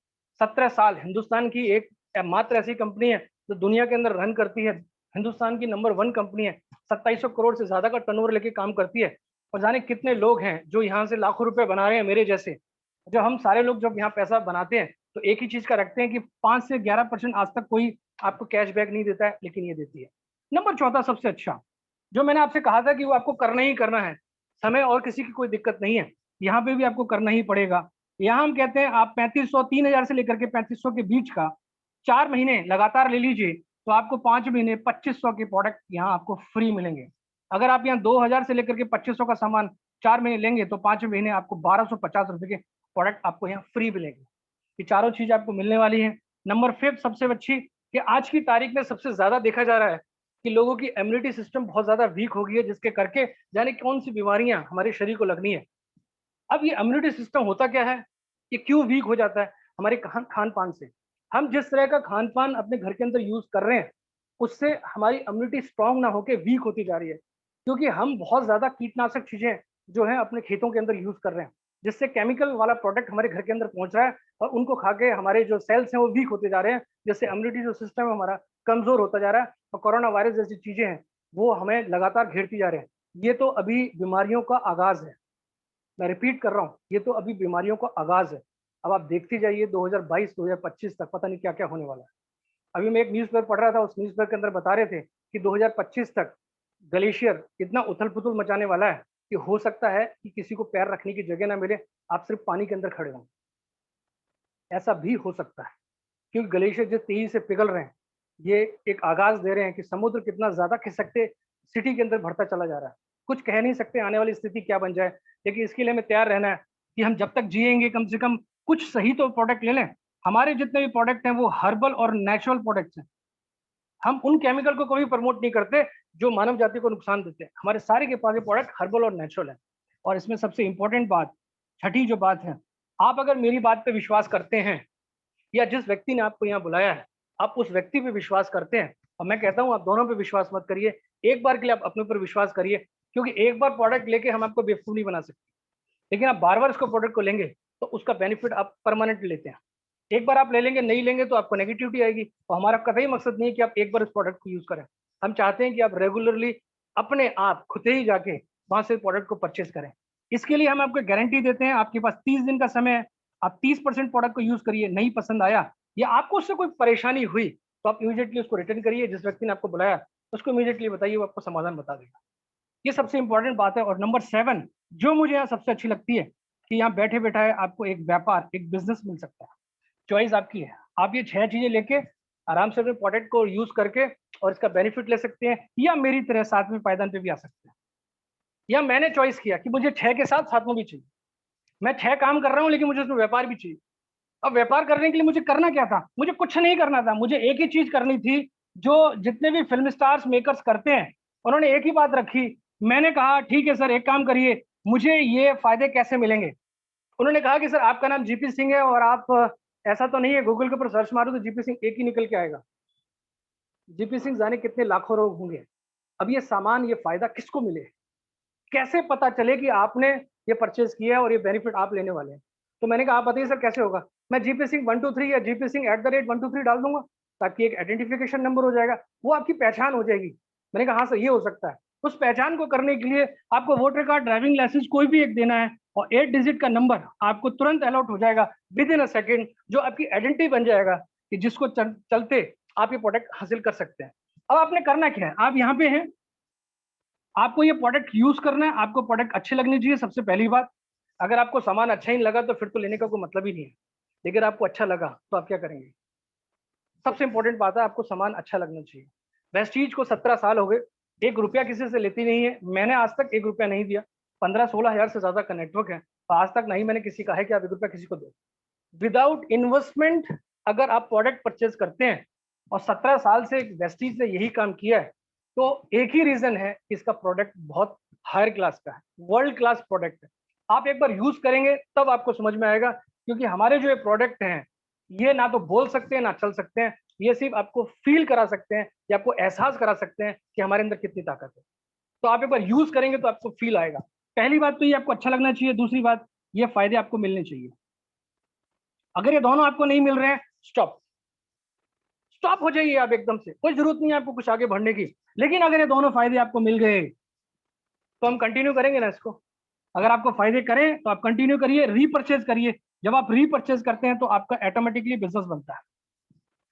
17 साल हिंदुस्तान की एक मात्र ऐसी कंपनी है जो दुनिया के अंदर रन करती है। हिंदुस्तान की नंबर 1 कंपनी है। 2700 करोड़ से ज्यादा का टर्नओवर लेके काम करती है। और जाने कितने लोग हैं जो यहाँ से लाखों रुपए बना रहे हैं मेरे जैसे। जब हम सारे लोग जब यहाँ पैसा बनाते हैं तो एक ही चीज का रखते हैं कि 5 से 11% आज तक कोई आपको कैशबैक नहीं देता है, लेकिन ये देती है। नंबर चौथा सबसे अच्छा, जो मैंने आपसे कहा था कि वो आपको करना ही करना है, समय और किसी की कोई दिक्कत नहीं है, यहाँ पे भी आपको करना ही पड़ेगा। यहाँ हम कहते हैं आप 3500 3000 से लेकर के 3500 के बीच का 4 महीने लगातार ले लीजिए तो आपको 5 महीने 2500 के प्रोडक्ट यहाँ आपको फ्री मिलेंगे। अगर आप यहाँ 2000 से लेकर के 2500 का सामान 4 महीने लेंगे तो 5 महीने आपको 1250 रुपए के प्रोडक्ट आपको यहाँ फ्री मिलेंगे। ये चारों चीज आपको मिलने वाली है। नंबर 5 सबसे अच्छी कि आज की तारीख में सबसे ज्यादा देखा जा रहा है कि लोगों की इम्यूनिटी सिस्टम बहुत ज्यादा वीक हो गई है, जिसके करके जाने कौन सी बीमारियां हमारे शरीर को लगनी है। अब ये इम्यूनिटी सिस्टम होता क्या है, ये क्यों वीक हो जाता है? हमारे खान पान से। हम जिस तरह का खान पान अपने घर के अंदर यूज कर रहे हैं उससे हमारी इम्यूनिटी स्ट्रांग ना होकर वीक होती जा रही है, क्योंकि हम बहुत ज्यादा कीटनाशक चीजें जो है अपने खेतों के अंदर यूज कर रहे हैं, जिससे केमिकल वाला प्रोडक्ट हमारे घर के अंदर पहुंच रहा है और उनको खा के हमारे जो सेल्स हैं वो वीक होते जा रहे हैं, जिससे इम्यूनिटी जो सिस्टम है हमारा कमजोर होता जा रहा है और कोरोना वायरस जैसी चीजें हैं वो हमें लगातार घेरती जा रहे हैं। ये तो अभी बीमारियों का आगाज है। मैं रिपीट कर रहा हूँ, ये तो अभी बीमारियों का आगाज है। अब आप देखते जाइए 2022 2025 तक पता नहीं क्या क्या होने वाला है। अभी मैं एक न्यूज़पेपर पढ़ रहा था, उस न्यूज़पेपर के अंदर बता रहे थे कि 2025 तक ग्लेशियर इतना उथल पुथल मचाने वाला है कि हो सकता है कि किसी को पैर रखने की जगह ना मिले, आप सिर्फ पानी के अंदर खड़े हों। ऐसा भी हो सकता है क्योंकि ग्लेशियर जिस तेजी से पिघल रहे हैं, ये एक आगाज दे रहे हैं कि समुद्र कितना ज्यादा खिसकते सिटी के अंदर बढ़ता चला जा रहा है। कुछ कह नहीं सकते आने वाली स्थिति क्या बन जाए, लेकिन इसके लिए हमें तैयार रहना है कि हम जब तक जिएंगे कम से कम कुछ सही तो प्रोडक्ट ले लें। हमारे जितने भी प्रोडक्ट हैं वो हर्बल और नेचुरल प्रोडक्ट्स हैं। हम उन केमिकल को कभी प्रमोट नहीं करते जो मानव जाति को नुकसान देते हैं। हमारे सारे के पास प्रोडक्ट हर्बल और नेचुरल है। और इसमें सबसे इंपॉर्टेंट बात, छठी जो बात है, आप अगर मेरी बात पे विश्वास करते हैं या जिस व्यक्ति ने आपको यहाँ बुलाया है आप उस व्यक्ति पे विश्वास करते हैं, और मैं कहता हूँ आप दोनों पे विश्वास मत करिए, एक बार के लिए आप अपने ऊपर विश्वास करिए, क्योंकि एक बार प्रोडक्ट लेके हम आपको बेवकूफ नहीं बना सकते, लेकिन आप बार बार उसको प्रोडक्ट को लेंगे तो उसका बेनिफिट आप परमानेंट लेते हैं। एक बार आप ले लेंगे, नहीं लेंगे तो आपको नेगेटिविटी आएगी। और हमारा कतई मकसद नहीं है कि आप एक बार इस प्रोडक्ट को यूज करें। हम चाहते हैं कि आप रेगुलरली अपने आप खुद ही जाके वहां से प्रोडक्ट को परचेज करें। इसके लिए हम आपको गारंटी देते हैं, आपके पास 30 दिन का समय है। आप 30% प्रोडक्ट को यूज करिए, नहीं पसंद आया या आपको उससे कोई परेशानी हुई तो आप इमीडिएटली उसको रिटर्न करिए। जिस व्यक्ति ने आपको बुलाया उसको इमीडिएटली बताइए, वो आपको समाधान बता देगा। ये सबसे इंपॉर्टेंट बात है। और नंबर 7 जो मुझे यहाँ सबसे अच्छी लगती है कि यहाँ बैठे बैठाए आपको एक व्यापार, एक बिजनेस मिल सकता है। चॉइस आपकी है, आप ये 6 चीजें लेके आराम से अपने प्रोडक्ट को यूज करके और इसका बेनिफिट ले सकते हैं, या मेरी तरह 7वें पायदान पे भी आ सकते हैं। या मैंने चॉइस किया कि मुझे 6 के साथ 7वां भी चाहिए। मैं 6 काम कर रहा हूँ लेकिन मुझे उसमें व्यापार भी चाहिए। अब व्यापार करने के लिए मुझे करना क्या था? मुझे कुछ नहीं करना था, मुझे एक ही चीज करनी थी जो जितने भी फिल्म स्टार्स मेकर्स करते हैं। उन्होंने एक ही बात रखी, मैंने कहा ठीक है सर एक काम करिए, मुझे ये फायदे कैसे मिलेंगे। उन्होंने कहा कि सर आपका नाम जीपी सिंह है और आप ऐसा तो नहीं है गूगल के ऊपर सर्च मारो तो जीपी सिंह एक ही निकल के आएगा। जीपी सिंह जाने कितने लाखों लोग होंगे। अब ये सामान, ये फायदा किसको मिले, कैसे पता चले कि आपने ये परचेज किया है और ये बेनिफिट आप लेने वाले हैं? तो मैंने कहा आप बताइए सर कैसे होगा? मैं जीपी सिंह 123 या जीपी सिंह @123 डाल दूंगा ताकि एक आइडेंटिफिकेशन नंबर हो जाएगा, वो आपकी पहचान हो जाएगी। मैंने कहा हाँ सर ये हो सकता है। उस पहचान को करने के लिए आपको वोटर कार्ड, ड्राइविंग लाइसेंस कोई भी एक देना है और 8 डिजिट का नंबर आपको तुरंत अलॉट हो जाएगा विद इन अ सेकेंड, जो आपकी आइडेंटिटी बन जाएगा कि जिसको चलते आप ये प्रोडक्ट हासिल कर सकते हैं। अब आपने करना क्या है, आप यहाँ पे हैं, आपको ये प्रोडक्ट यूज करना है, आपको प्रोडक्ट अच्छे लगने चाहिए सबसे पहली बात। अगर आपको सामान अच्छा ही नहीं लगा तो फिर तो लेने का कोई मतलब ही नहीं है, लेकिन आपको अच्छा लगा तो आप क्या करेंगे? सबसे इंपॉर्टेंट बात है आपको सामान अच्छा लगना चाहिए। वेस्टीज को 17 साल हो गए, 1 रुपया किसी से लेती नहीं है, मैंने आज तक 1 रुपया नहीं दिया। 15-16 हजार से ज्यादा का नेटवर्क है, तो आज तक नहीं मैंने किसी कहा है कि आप 1 रुपया किसी को दो। विदाउट इन्वेस्टमेंट अगर आप प्रोडक्ट परचेज करते हैं और 17 साल से वेस्टीज ने यही काम किया है, तो एक ही रीजन है, इसका प्रोडक्ट बहुत हायर क्लास का है, वर्ल्ड क्लास प्रोडक्ट है। आप एक बार यूज करेंगे तब आपको समझ में आएगा, क्योंकि हमारे जो ये प्रोडक्ट हैं ये ना तो बोल सकते हैं ना चल सकते हैं, ये सिर्फ आपको फील करा सकते हैं या आपको एहसास करा सकते हैं कि हमारे अंदर कितनी ताकत है। तो आप एक बार यूज करेंगे तो आपको फील आएगा। पहली बात तो ये आपको अच्छा लगना चाहिए, दूसरी बात ये फायदे आपको मिलने चाहिए। अगर ये दोनों आपको नहीं मिल रहे हैं, स्टॉप स्टॉप हो जाइए आप एकदम से, कोई जरूरत नहीं है आपको कुछ आगे बढ़ने की। लेकिन अगर ये दोनों फायदे आपको मिल गए तो हम कंटिन्यू करेंगे ना इसको। अगर आपको फायदे करें तो आप कंटिन्यू करिए, रीपरचेज करिए। जब आप रीपरचेज करते हैं तो आपका ऑटोमेटिकली बिजनेस बनता है,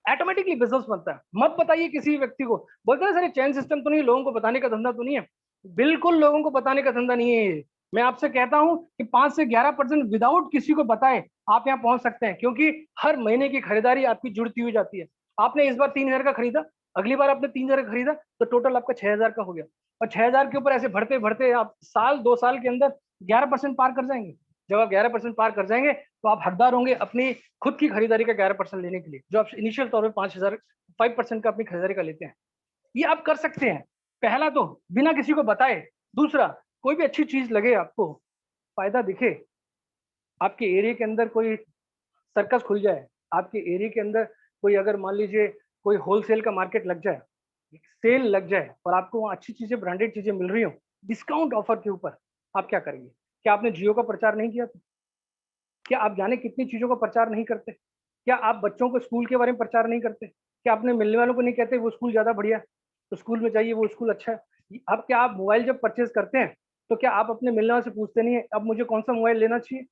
ऑटोमेटिकली बिजनेस बनता है। मत बताइए किसी व्यक्ति को, बोलते हैं सर चैन सिस्टम तो नहीं, लोगों को बताने का धंधा तो नहीं है। बिल्कुल लोगों को बताने का धंधा नहीं है ये। मैं आपसे कहता हूं कि 5 से 11% विदाउट किसी को बताए आप यहाँ पहुंच सकते हैं, क्योंकि हर महीने की खरीदारी आपकी जुड़ती हुई जाती है। आपने इस बार 3,000 का खरीदा, अगली बार आपने 3,000 का खरीदा, तो टोटल आपका 6,000 का हो गया। और 6,000 के ऊपर ऐसे बढ़ते बढ़ते आप साल 2 साल के अंदर 11% पार कर जाएंगे। जब आप 11% पार कर जाएंगे तो आप हकदार होंगे अपनी खुद की खरीदारी का 11% लेने के लिए, जो आप इनिशियल तौर पर 5,000 5% का अपनी खरीदारी का लेते हैं। ये आप कर सकते हैं। पहला तो बिना किसी को बताए। दूसरा, कोई भी अच्छी चीज लगे आपको, फायदा दिखे, आपके एरिया के अंदर कोई सर्कस खुल जाए, आपके एरिया के अंदर कोई अगर मान लीजिए कोई होलसेल का मार्केट लग जाए, सेल लग जाए और आपको वहाँ अच्छी चीजें, ब्रांडेड चीजें मिल रही हो डिस्काउंट ऑफर के ऊपर, आप क्या करेंगे? क्या आपने जियो का प्रचार नहीं किया था? क्या आप जाने कितनी चीजों का प्रचार नहीं करते? क्या आप बच्चों को स्कूल के बारे में प्रचार नहीं करते? क्या आपने मिलने वालों को नहीं कहते वो स्कूल ज्यादा बढ़िया है, तो स्कूल में जाइए, वो स्कूल अच्छा है? अब क्या आप मोबाइल जब परचेज करते हैं तो क्या आप अपने मिलने वालों से पूछते नहीं है अब मुझे कौन सा मोबाइल लेना चाहिए?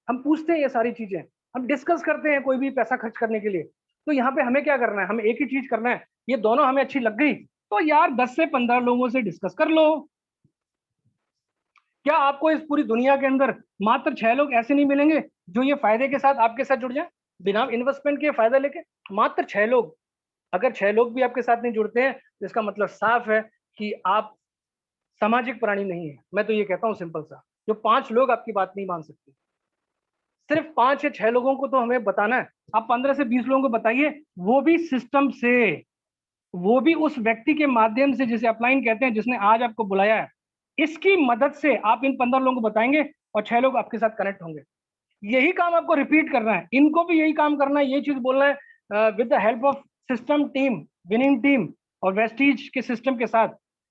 हम पूछते हैं ये सारी चीजें, हम डिस्कस करते हैं कोई भी पैसा खर्च करने के लिए। तो यहाँ पे हमें क्या करना है? हमें एक ही चीज करना है, ये दोनों हमें अच्छी लग गई तो यार 10 से 15 लोगों से डिस्कस कर लो। क्या आपको इस पूरी दुनिया के अंदर मात्र 6 लोग ऐसे नहीं मिलेंगे जो ये फायदे के साथ आपके साथ जुड़ जाए, बिना इन्वेस्टमेंट के फायदा लेके? मात्र 6 लोग। अगर 6 लोग भी आपके साथ नहीं जुड़ते हैं तो इसका मतलब साफ है कि आप सामाजिक प्राणी नहीं है। मैं तो ये कहता हूँ सिंपल सा, जो 5 लोग आपकी बात नहीं मान सकते, सिर्फ 5 या 6 लोगों को तो हमें बताना है। आप 15 से 20 लोगों को बताइए, वो भी सिस्टम से, वो भी उस व्यक्ति के माध्यम से जिसे अपलाइन कहते हैं, जिसने आज आपको बुलाया है, इसकी मदद से आप इन 15 लोगों को बताएंगे और 6 लोग आपके साथ कनेक्ट होंगे। यही काम आपको रिपीट करना है, इनको भी यही काम करना है, ये चीज बोलना है with the help of system team, winning team और वेस्टीज के सिस्टम के साथ,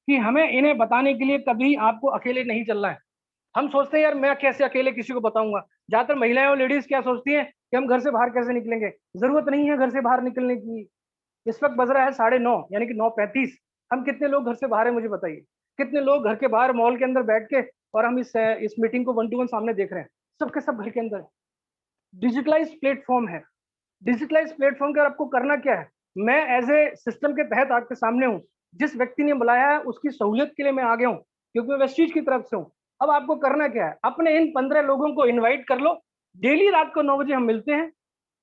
कि हमें इन्हें बताने के लिए कभी आपको अकेले नहीं चलना है। हम सोचते हैं यार मैं कैसे अकेले किसी को बताऊंगा। ज्यादातर महिलाएं और लेडीज क्या सोचती हैं कि हम घर से बाहर कैसे निकलेंगे। जरूरत नहीं है घर से बाहर निकलने की। इस वक्त बज रहा है 9:30, यानी कि 9:35। हम कितने लोग घर से बाहर है मुझे बताइए? कितने लोग घर के बाहर मॉल के अंदर बैठ के और हम इस मीटिंग को 1-to-1 सामने देख रहे हैं? सबके सब घर के अंदर। डिजिटलाइज प्लेटफॉर्म है। डिजिटलाइज प्लेटफॉर्म के आपको करना क्या है? मैं एज ए सिस्टम के तहत आपके सामने हूँ, जिस व्यक्ति ने बुलाया है उसकी सहूलियत के लिए मैं आ गया हूँ, क्योंकि मैं वेस्टीज की तरफ से हूँ। अब आपको करना क्या है? अपने इन 15 लोगों को इनवाइट कर लो। डेली रात को 9 बजे हम मिलते हैं।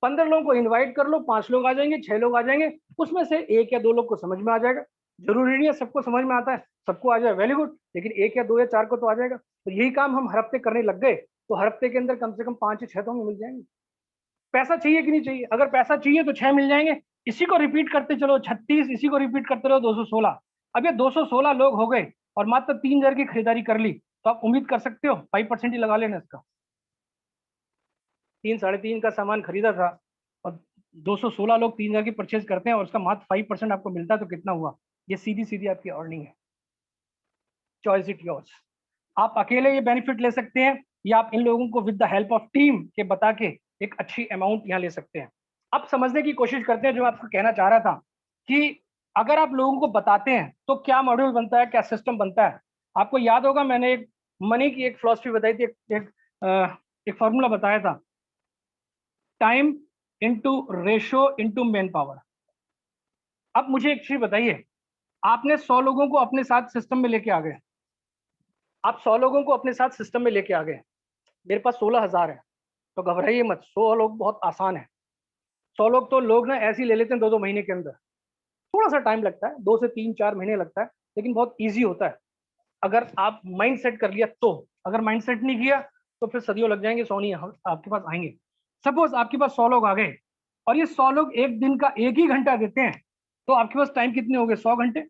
15 लोगों को इनवाइट कर लो, 5 लोग आ जाएंगे, 6 लोग आ जाएंगे, उसमें से 1 या 2 लोग को समझ में आ जाएगा। जरूरी नहीं है सबको समझ में आता है, सबको आ जाए वेरी गुड, लेकिन 1 या 2 या 4 को तो आ जाएगा। तो यही काम हम हर हफ्ते करने लग गए तो हर हफ्ते के अंदर कम से कम 5 या 6 तो हमें मिल जाएंगे। पैसा चाहिए कि नहीं चाहिए? अगर पैसा चाहिए तो 6 मिल जाएंगे। इसी को रिपीट करते चलो 36, इसी को रिपीट करते रहो 216। अब ये 216 लोग हो गए और मात्र 3,000 की खरीदारी कर ली, तो आप उम्मीद कर सकते हो 5% ही लगा लेना इसका। 3-3.5 का सामान खरीदा था और 216 लोग 3,000 की परचेज करते हैं और उसका मात्र 5% आपको मिलता है, तो कितना हुआ? ये सीधी सीधी आपकी अर्निंग है। Choice it yours. आप अकेले ये बेनिफिट ले सकते हैं या आप इन लोगों को with the help of team के बता के एक अच्छी अमाउंट यहाँ ले सकते हैं। अब समझने की कोशिश करते हैं, जो आपको कहना चाह रहा था कि अगर आप लोगों को बताते हैं तो क्या मॉड्यूल बनता है, क्या सिस्टम बनता है। आपको याद होगा मैंने एक मनी की एक फिलॉसफी बताई थी, एक फॉर्मूला बताया था, time into ratio into man power. अब मुझे एक चीज बताइए, आपने 100 लोगों को अपने साथ सिस्टम में लेके आ गए, आप 100 लोगों को अपने साथ सिस्टम में लेके आ गए, मेरे पास 16,000 है, तो घबराइए मत, 100 लोग बहुत आसान है। 100 लोग तो लोग ना ऐसे ही ले लेते हैं 2-2 महीने के अंदर। थोड़ा सा टाइम लगता है, 2 से 3-4 महीने लगता है, लेकिन बहुत ईजी होता है अगर आप माइंड सेट कर लिया तो। अगर माइंड सेट नहीं किया तो फिर सदियों लग जाएंगे, 100 नहीं आपके पास आएंगे। सपोज आपके पास 100 लोग आ गए और ये 100 लोग एक दिन का 1 ही घंटा देते हैं, तो आपके पास टाइम कितने हो गए? 100 घंटे।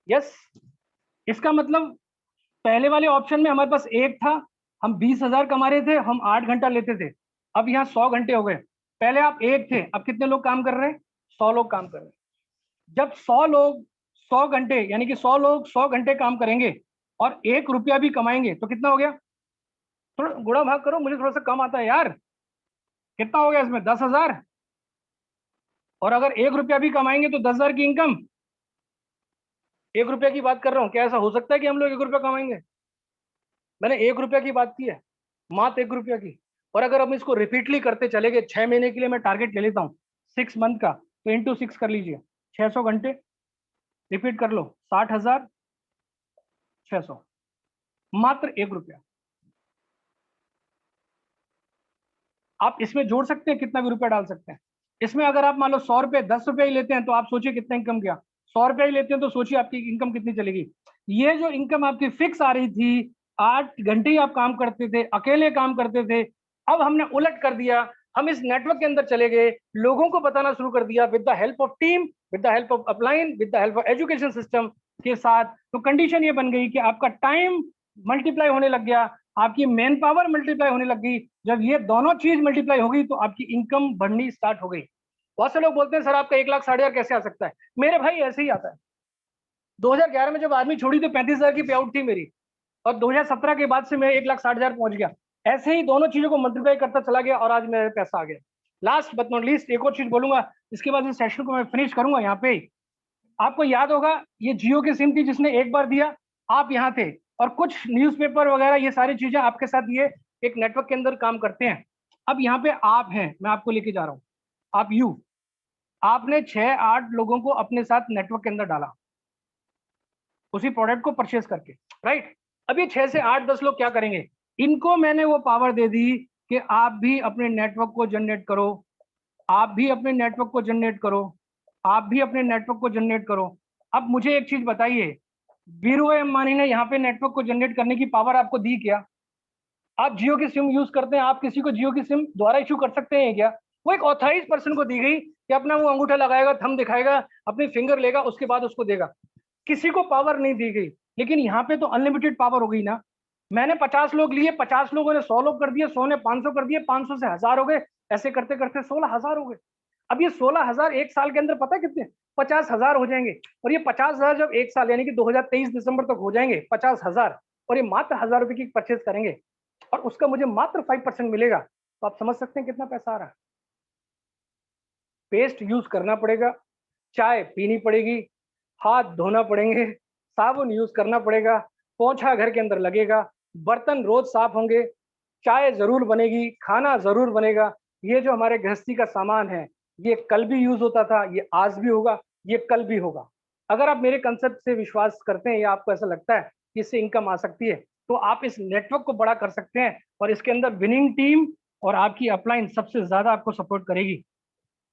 यस। इसका मतलब पहले वाले ऑप्शन में हमारे पास एक था, हम 20,000 कमा रहे थे, हम 8 घंटा लेते थे। अब यहाँ 100 घंटे हो गए। पहले आप एक थे, अब कितने लोग काम कर रहे हैं? 100 लोग काम कर रहे हैं। जब 100 लोग 100 घंटे, यानी कि 100 लोग 100 घंटे काम करेंगे और 1 रुपया भी कमाएंगे, तो कितना हो गया? थोड़ा गुणा भाग करो, मुझे थोड़ा सा कम आता है यार। कितना हो गया इसमें? 10,000। और अगर 1 रुपया भी कमाएंगे तो 10,000 की इनकम। 1 रुपया की बात कर रहा हूँ, क्या ऐसा हो सकता है कि हम लोग 1 रुपया कमाएंगे? मैंने 1 रुपया की बात की है, मात्र 1 रुपया की। और अगर हम इसको रिपीटली करते चले गए, 6 महीने के लिए मैं टारगेट ले लेता हूँ, 6 मंथ का, तो इंटू 6 कर लीजिए, 600 घंटे। रिपीट कर लो, 60,600, मात्र 1 रुपया। आप इसमें जोड़ सकते हैं, कितना भी रुपया डाल सकते हैं इसमें। अगर आप मान लो 100 रुपये, 10 रुपये ही लेते हैं, तो आप सोचिए कितना इनकम किया। 100 रुपया ही लेते हैं तो सोचिए आपकी इनकम कितनी चलेगी। ये जो इनकम आपकी फिक्स आ रही थी, 8 घंटे ही आप काम करते थे, अकेले काम करते थे, अब हमने उलट कर दिया। हम इस नेटवर्क के अंदर चले गए, लोगों को बताना शुरू कर दिया, with the help of team, with the help of upline, with the help of education system के साथ। तो कंडीशन ये बन गई कि आपका टाइम मल्टीप्लाई होने लग गया, आपकी मैन पावर मल्टीप्लाई होने लग गई। जब ये दोनों चीज मल्टीप्लाई हो गई तो आपकी इनकम बढ़नी स्टार्ट हो गई। बहुत से लोग बोलते हैं सर आपका 1 लाख 60,000 कैसे आ सकता है? मेरे भाई ऐसे ही आता है। 2011 में जब आर्मी छोड़ी तो 35,000 की पे आउट थी मेरी, और 2017 के बाद से मैं 1,60,000 पहुंच गया। ऐसे ही दोनों चीजों को मल्टीप्लाई करता चला गया और आज मेरे पैसा आ गया। लास्ट बट नॉट लीस्ट एक और चीज बोलूंगा, इसके बाद इस सेशन को मैं फिनिश करूंगा यहाँ पे ही। आपको याद होगा ये जियो की सिम थी जिसने एक बार दिया, आप यहाँ थे, और कुछ न्यूज़पेपर वगैरह ये सारी चीजें आपके साथ ये एक नेटवर्क के अंदर काम करते हैं। अब यहाँ पे आप हैं, मैं आपको लेके जा रहा हूँ। आप आपने 6-8 लोगों को अपने साथ नेटवर्क के अंदर डाला, उसी प्रोडक्ट को परचेज करके, राइट? अब ये 6 से 8-10 लोग क्या करेंगे? इनको मैंने वो पावर दे दी कि आप भी अपने नेटवर्क को जनरेट करो, आप भी अपने नेटवर्क को जनरेट करो, आप भी अपने नेटवर्क को जनरेट करो। अब मुझे एक चीज बताइए, वीरू अंबानी ने यहाँ पे नेटवर्क को जनरेट करने की पावर आपको दी क्या? आप जियो की सिम यूज करते हैं, आप किसी को जियो की सिम दोबारा इशू कर सकते हैं क्या? वो एक ऑथराइज पर्सन को दी गई कि अपना वो अंगूठा लगाएगा, थंब दिखाएगा, अपनी फिंगर लेगा, उसके बाद उसको देगा। किसी को पावर नहीं दी गई। लेकिन यहाँ पे तो अनलिमिटेड पावर हो गई ना। मैंने 50 लोग लिए, 50 लोगों ने 100 लोग कर दिए, 100 ने 500 कर दिए, 500 से 1000 हो गए, ऐसे करते करते 16,000 हो गए। अब ये 16,000 एक साल के अंदर पता है कितने? 50,000 हो जाएंगे। और ये 50,000 जब एक साल यानी कि 2023 दिसंबर तक हो जाएंगे 50,000, और ये मात्र 1,000 रुपए की परचेज करेंगे, और उसका मुझे मात्र 5% मिलेगा, तो आप समझ सकते हैं कितना पैसा आ रहा है। पेस्ट यूज करना पड़ेगा, चाय पीनी पड़ेगी, हाथ धोना पड़ेंगे, साबुन यूज करना पड़ेगा, पोछा घर के अंदर लगेगा, बर्तन रोज साफ होंगे, चाय जरूर बनेगी, खाना जरूर बनेगा। ये जो हमारे गृहस्थी का सामान है, ये कल भी यूज होता था, ये आज भी होगा, ये कल भी होगा। अगर आप मेरे कंसेप्ट से विश्वास करते हैं या आपको ऐसा लगता है कि इससे इनकम आ सकती है, तो आप इस नेटवर्क को बड़ा कर सकते हैं, और इसके अंदर विनिंग टीम और आपकी अपलाइन सबसे ज्यादा आपको सपोर्ट करेगी।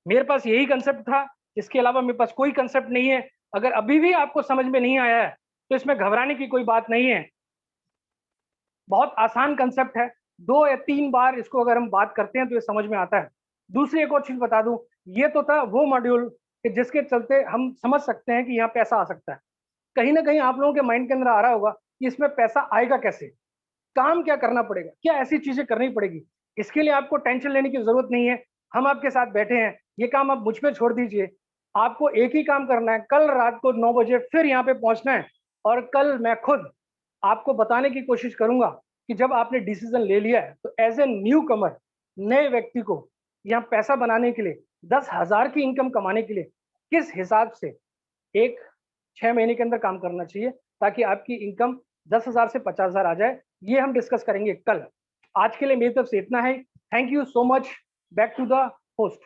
मेरे पास यही कंसेप्ट था, इसके अलावा मेरे पास कोई कंसेप्ट नहीं है। अगर अभी भी आपको समझ में नहीं आया है तो इसमें घबराने की कोई बात नहीं है, बहुत आसान कंसेप्ट है। 2 या 3 बार इसको अगर हम बात करते हैं तो ये समझ में आता है। दूसरी एक और चीज बता दूं, ये तो था वो मॉड्यूल कि जिसके चलते हम समझ सकते हैं कि यहाँ पैसा आ सकता है। कहीं ना कहीं आप लोगों के माइंड के अंदर आ रहा होगा कि इसमें पैसा आएगा कैसे, काम क्या करना पड़ेगा, क्या ऐसी चीजें करनी पड़ेगी। इसके लिए आपको टेंशन लेने की जरूरत नहीं है, हम आपके साथ बैठे हैं। ये काम आप मुझ पे छोड़ दीजिए। आपको एक ही काम करना है, कल रात को 9 बजे फिर यहाँ पे पहुंचना है, और कल मैं खुद आपको बताने की कोशिश करूंगा कि जब आपने डिसीजन ले लिया है तो एज ए न्यू कमर, नए व्यक्ति को यहाँ पैसा बनाने के लिए, 10,000 की इनकम कमाने के लिए किस हिसाब से एक 6 महीने के अंदर काम करना चाहिए ताकि आपकी इनकम 10,000 से 50,000 आ जाए, ये हम डिस्कस करेंगे कल। आज के लिए मेरी तरफ से इतना है। Thank you so much. Back to the host.